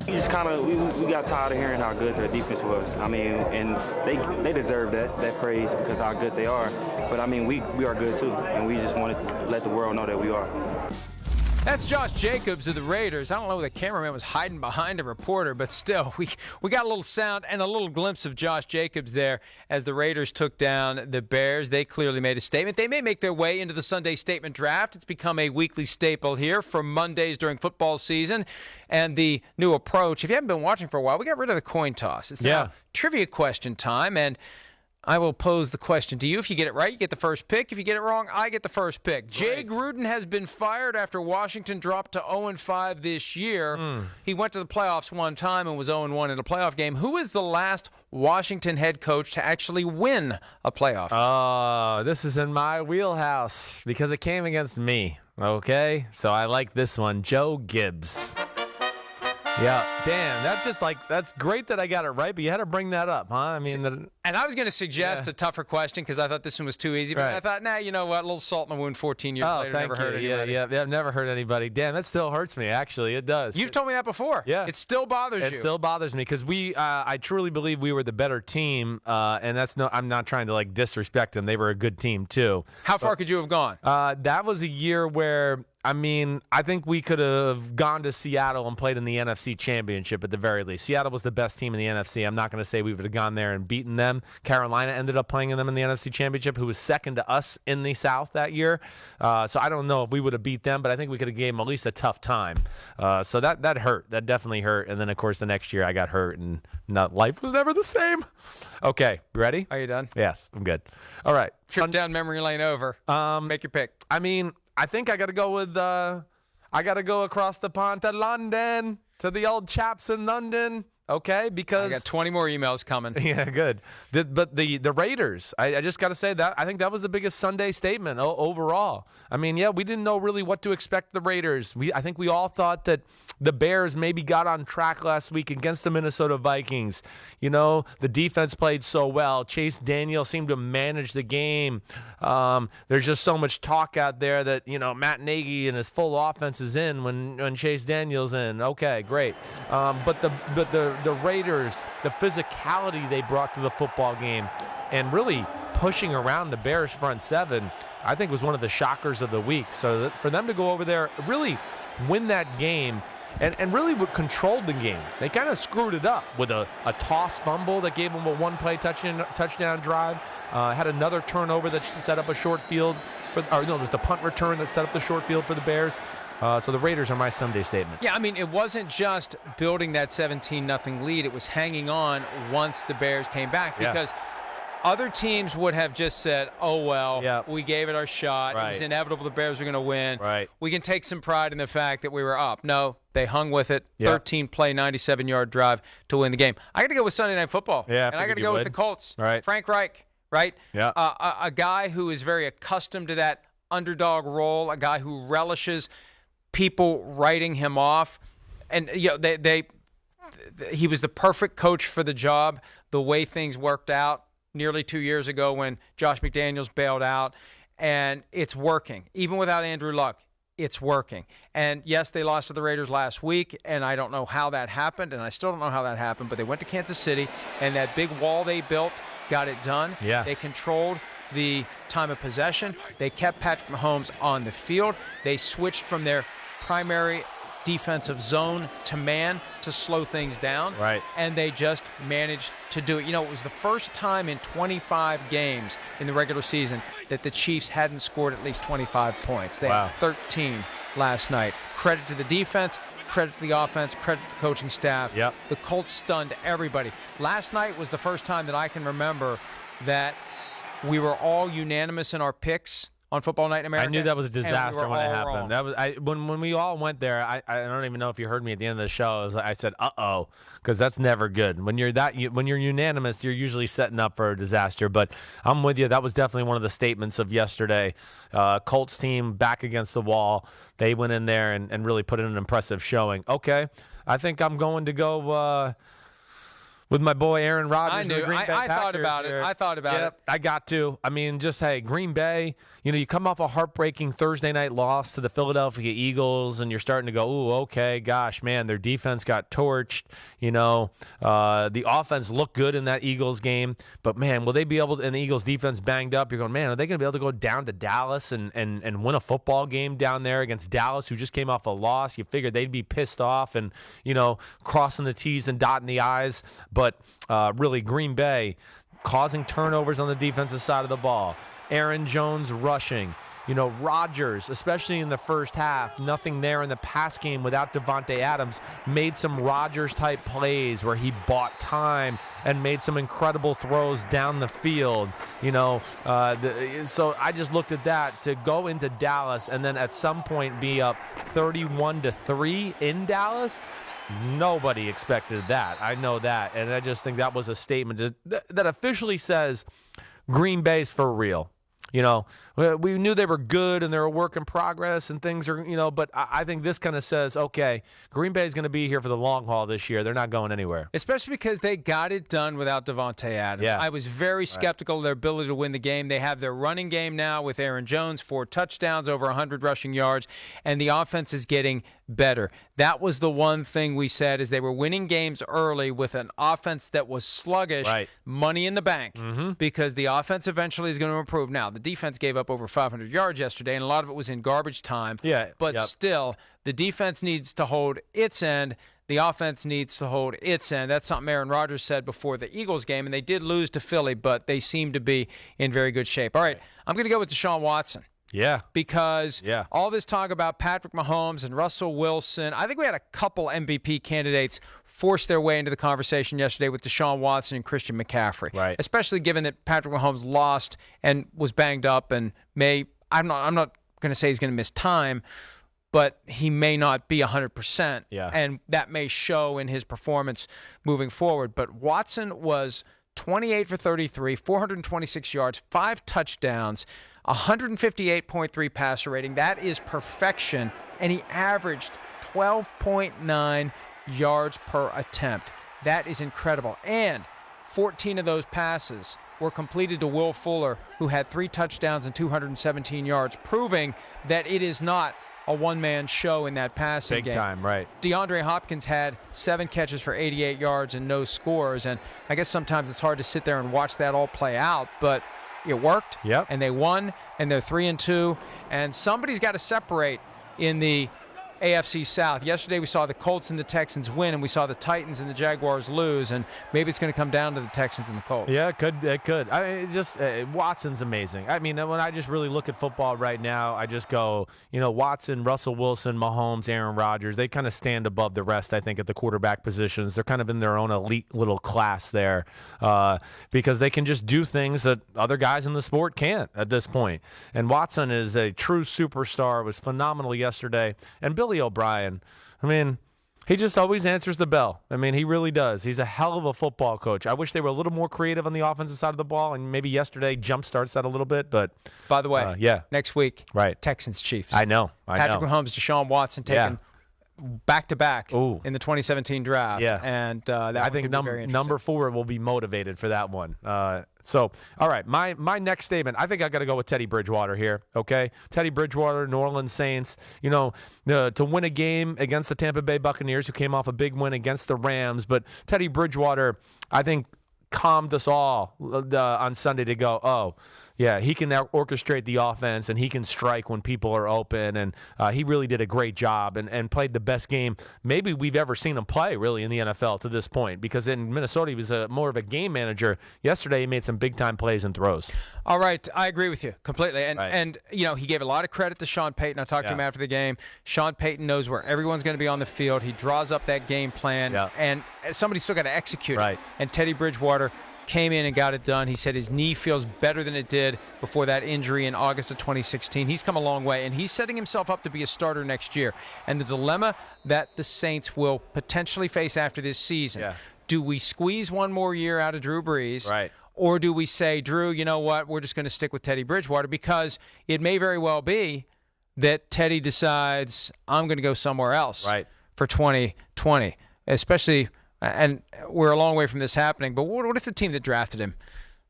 We just kind of we got tired of hearing how good their defense was. I mean, and they deserve that praise because of how good they are. But I mean, we are good too, and we just wanted to let the world know that we are. That's Josh Jacobs of the Raiders. I don't know if the cameraman was hiding behind a reporter, but still, we got a little sound and a little glimpse of Josh Jacobs there as the Raiders took down the Bears. They clearly made a statement. They may make their way into the Sunday statement draft. It's become a weekly staple here for Mondays during football season. And the new approach, if you haven't been watching for a while, we got rid of the coin toss. It's now trivia question time, and I will pose the question to you. If you get it right, you get the first pick. If you get it wrong, I get the first pick. Jay Gruden has been fired after Washington dropped to 0-5 this year. He went to the playoffs one time and was 0-1 in a playoff game. Who is the last Washington head coach to actually win a playoff? Oh, this is in my wheelhouse because it came against me. Okay, so I like this one. Joe Gibbs. Yeah, damn, that's great that I got it right, but you had to bring that up, huh? I mean, and I was going to suggest a tougher question because I thought this one was too easy, but I thought, nah, you know what, a little salt in the wound 14 years later, never hurt anybody. Yeah, I've never hurt anybody. Damn, that still hurts me, actually, it does. You've told me that before. Yeah. It still bothers you. It still bothers me because I truly believe we were the better team, and I'm not trying to, like, disrespect them. They were a good team, too. How far could you have gone? That was a year where, I mean, I think we could have gone to Seattle and played in the NFC Championship at the very least. Seattle was the best team in the NFC. I'm not going to say we would have gone there and beaten them. Carolina ended up playing them in the NFC Championship, who was second to us in the South that year. So I don't know if we would have beat them, but I think we could have gave them at least a tough time. So that hurt. That definitely hurt. And then, of course, the next year I got hurt, and life was never the same. Okay, you ready? Are you done? Yes, I'm good. All right. Trip down memory lane over. Make your pick. I mean, I think I got to go with I got to go across the pond to London, to the old chaps in London. Okay, because I got 20 more emails coming. Yeah, good. But the Raiders, I just got to say that I think that was the biggest Sunday statement overall. I mean, yeah, we didn't know really what to expect the Raiders. I think we all thought that the Bears maybe got on track last week against the Minnesota Vikings. You know, the defense played so well. Chase Daniel seemed to manage the game. There's just so much talk out there that, you know, Matt Nagy and his full offense is in when Chase Daniel's in. Okay, great. But the Raiders, the physicality they brought to the football game and really pushing around the Bears front seven, I think was one of the shockers of the week. So for them to go over there, really win that game and really controlled the game. They kind of screwed it up with a toss fumble that gave them a one-play touchdown drive. Had another turnover that set up a short field. It was the punt return that set up the short field for the Bears. So the Raiders are my Sunday statement. Yeah, I mean, it wasn't just building that 17-0 lead. It was hanging on once the Bears came back because other teams would have just said, oh, well, we gave it our shot. Right. It was inevitable the Bears were going to win. Right. We can take some pride in the fact that we were up. No, they hung with it. 13-play, 97-yard drive to win the game. I got to go with Sunday Night Football. Yeah, and I got to go with the Colts. Right. Frank Reich, right? Yeah. A guy who is very accustomed to that underdog role, a guy who relishes people writing him off, and you know he was the perfect coach for the job. The way things worked out nearly 2 years ago when Josh McDaniels bailed out, and it's working even without Andrew Luck. It's working. And yes, they lost to the Raiders last week, and I don't know how that happened, and I still don't know how that happened. But they went to Kansas City, and that big wall they built got it done. Yeah, they controlled the time of possession. They kept Patrick Mahomes on the field. They switched from their primary defensive zone to man to slow things down. Right. And they just managed to do it. You know, it was the first time in 25 games in the regular season that the Chiefs hadn't scored at least 25 points. They had 13 last night. Credit to the defense, credit to the offense, credit to the coaching staff. Yep. The Colts stunned everybody. Last night was the first time that I can remember that we were all unanimous in our picks on Football Night in America. I knew that was a disaster when it happened. Wrong. That was when we all went there. I don't even know if you heard me at the end of the show. I said, "Uh-oh," because that's never good. When you're unanimous, you're usually setting up for a disaster. But I'm with you. That was definitely one of the statements of yesterday. Colts team back against the wall. They went in there and really put in an impressive showing. Okay, I think I'm going to go. with my boy Aaron Rodgers. I knew. And the Green Bay I thought Packers about it. here. I thought about it. I got to. I mean, just, hey, Green Bay, you come off a heartbreaking Thursday night loss to the Philadelphia Eagles, and you're starting to go, ooh, okay, gosh, man, their defense got torched. The offense looked good in that Eagles game, but, man, will they be able to, and the Eagles defense banged up, you're going, man, are they going to be able to go down to Dallas and win a football game down there against Dallas, who just came off a loss? You figured they'd be pissed off and, crossing the T's and dotting the I's. But really, Green Bay causing turnovers on the defensive side of the ball. Aaron Jones rushing. Rodgers, especially in the first half, nothing there in the pass game without Devontae Adams, made some Rodgers-type plays where he bought time and made some incredible throws down the field. So I just looked at that to go into Dallas and then at some point be up 31-3 in Dallas. Nobody expected that. I know that. And I just think that was a statement that officially says Green Bay's for real. We knew they were good and they're a work in progress and things are, but I think this kind of says, okay, Green Bay is going to be here for the long haul this year. They're not going anywhere. Especially because they got it done without Devontae Adams. Yeah. I was very skeptical of their ability to win the game. They have their running game now with Aaron Jones, 4 touchdowns, over 100 rushing yards, and the offense is getting better. That was the one thing we said is they were winning games early with an offense that was sluggish, money in the bank, because the offense eventually is going to improve. Now, the defense gave up over 500 yards yesterday, and a lot of it was in garbage time. But still, the defense needs to hold its end. The offense needs to hold its end. That's something Aaron Rodgers said before the Eagles game, and they did lose to Philly, but they seem to be in very good shape. All right, I'm going to go with Deshaun Watson. Yeah. Because all this talk about Patrick Mahomes and Russell Wilson, I think we had a couple MVP candidates force their way into the conversation yesterday with Deshaun Watson and Christian McCaffrey. Right. Especially given that Patrick Mahomes lost and was banged up and I'm not going to say he's going to miss time, but he may not be 100%. Yeah. And that may show in his performance moving forward. But Watson was 28 for 33, 426 yards, 5 touchdowns, 158.3 passer rating. That is perfection. And he averaged 12.9 yards per attempt. That is incredible. And 14 of those passes were completed to Will Fuller, who had 3 touchdowns and 217 yards, proving that it is not a one-man show in that passing game. Big time, right. DeAndre Hopkins had 7 catches for 88 yards and no scores. And I guess sometimes it's hard to sit there and watch that all play out, but it worked. Yep. And they won, and they're 3-2. And somebody's got to separate in the AFC South. Yesterday we saw the Colts and the Texans win, and we saw the Titans and the Jaguars lose, and maybe it's going to come down to the Texans and the Colts. Yeah, it could. I mean, Watson's amazing. I mean, when I just really look at football right now, I just go, Watson, Russell Wilson, Mahomes, Aaron Rodgers, they kind of stand above the rest, I think, at the quarterback positions. They're kind of in their own elite little class there because they can just do things that other guys in the sport can't at this point. And Watson is a true superstar, was phenomenal yesterday. And Billy O'Brien, I mean, he just always answers the bell. I mean, he really does. He's a hell of a football coach. I wish they were a little more creative on the offensive side of the ball, and maybe yesterday jump-starts that a little bit. But by the way, next week, Texans Chiefs. I know. Patrick Mahomes, Deshaun Watson taking back-to-back in the 2017 draft. Yeah. And I think number 4 will be motivated for that one. So, all right, my next statement, I think I got to go with Teddy Bridgewater here, okay? Teddy Bridgewater, New Orleans Saints, to win a game against the Tampa Bay Buccaneers, who came off a big win against the Rams. But Teddy Bridgewater, I think, calmed us all on Sunday to go, oh, yeah, he can now orchestrate the offense, and he can strike when people are open, and he really did a great job and played the best game maybe we've ever seen him play, really, in the NFL to this point, because in Minnesota he was more of a game manager. Yesterday he made some big-time plays and throws. All right, I agree with you completely, and he gave a lot of credit to Sean Payton. I talked to him after the game. Sean Payton knows where everyone's going to be on the field. He draws up that game plan, and somebody's still got to execute it. And Teddy Bridgewater came in and got it done. He said his knee feels better than it did before that injury in August of 2016. He's come a long way, and he's setting himself up to be a starter next year. And the dilemma that the Saints will potentially face after this season, do we squeeze one more year out of Drew Brees? Or do we say, Drew, you know what, we're just going to stick with Teddy Bridgewater, because it may very well be that Teddy decides, I'm going to go somewhere else for 2020, especially and we're a long way from this happening, but what if the team that drafted him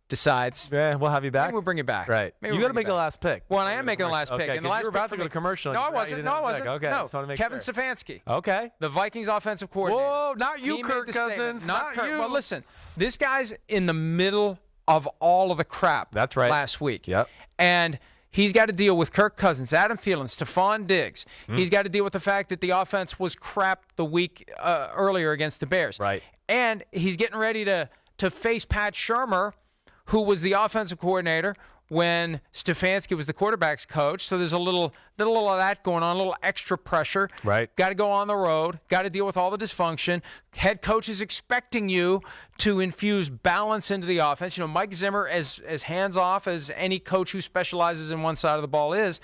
decides, Yeah, we'll have you back. maybe we'll bring it back. Right. Maybe you we'll got to bring make it the back. last pick. Well, I am making the last pick. Okay, And the 'cause last you were pick about for to go me- to commercial. No, I and you wasn't. didn't No, I have a wasn't. pick. Okay, No, just want to make Kevin sure. Stefanski. Okay. The Vikings offensive coordinator. Whoa, not you, He made Kirk the statement. Cousins. Not Kirk. you. Well, listen, this guy's in the middle of all of the crap. That's right. Last week. Yep. And he's got to deal with Kirk Cousins, Adam Thielen, Stephon Diggs. He's got to deal with the fact that the offense was crap the week earlier against the Bears. Right. And he's getting ready to face Pat Shurmur, who was the offensive coordinator when Stefanski was the quarterback's coach. So there's a little of that going on, a little extra pressure. Right. Got to go on the road, got to deal with all the dysfunction. Head coach is expecting you to infuse balance into the offense. You know, Mike Zimmer, as hands-off as any coach who specializes in one side of the ball is.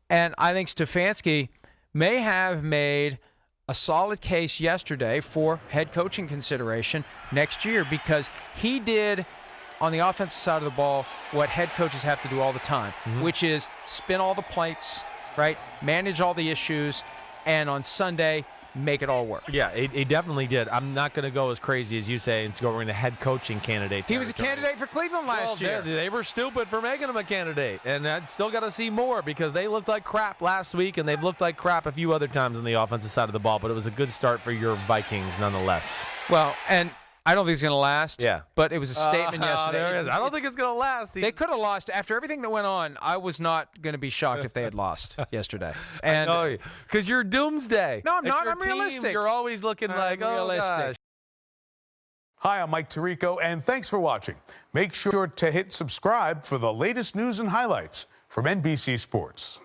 And I think Stefanski may have made a solid case yesterday for head coaching consideration next year, because he did on the offensive side of the ball what head coaches have to do all the time, which is spin all the plates, right? Manage all the issues, and on Sunday, make it all work. Yeah, he definitely did. I'm not going to go as crazy as you say and go in a head coaching candidate. He was a candidate for Cleveland last year. They were stupid for making him a candidate, and I'd still got to see more, because they looked like crap last week, and they've looked like crap a few other times on the offensive side of the ball, but it was a good start for your Vikings nonetheless. Well, and I don't think it's going to last. Yeah. But it was a statement yesterday. There it is. I don't think it's going to last. They could have lost. After everything that went on, I was not going to be shocked if they had lost yesterday. And because you're doomsday. No, I'm If not. your I'm team, realistic. You're always looking like, realistic. oh, gosh. Hi, I'm Mike Tirico, and thanks for watching. Make sure to hit subscribe for the latest news and highlights from NBC Sports.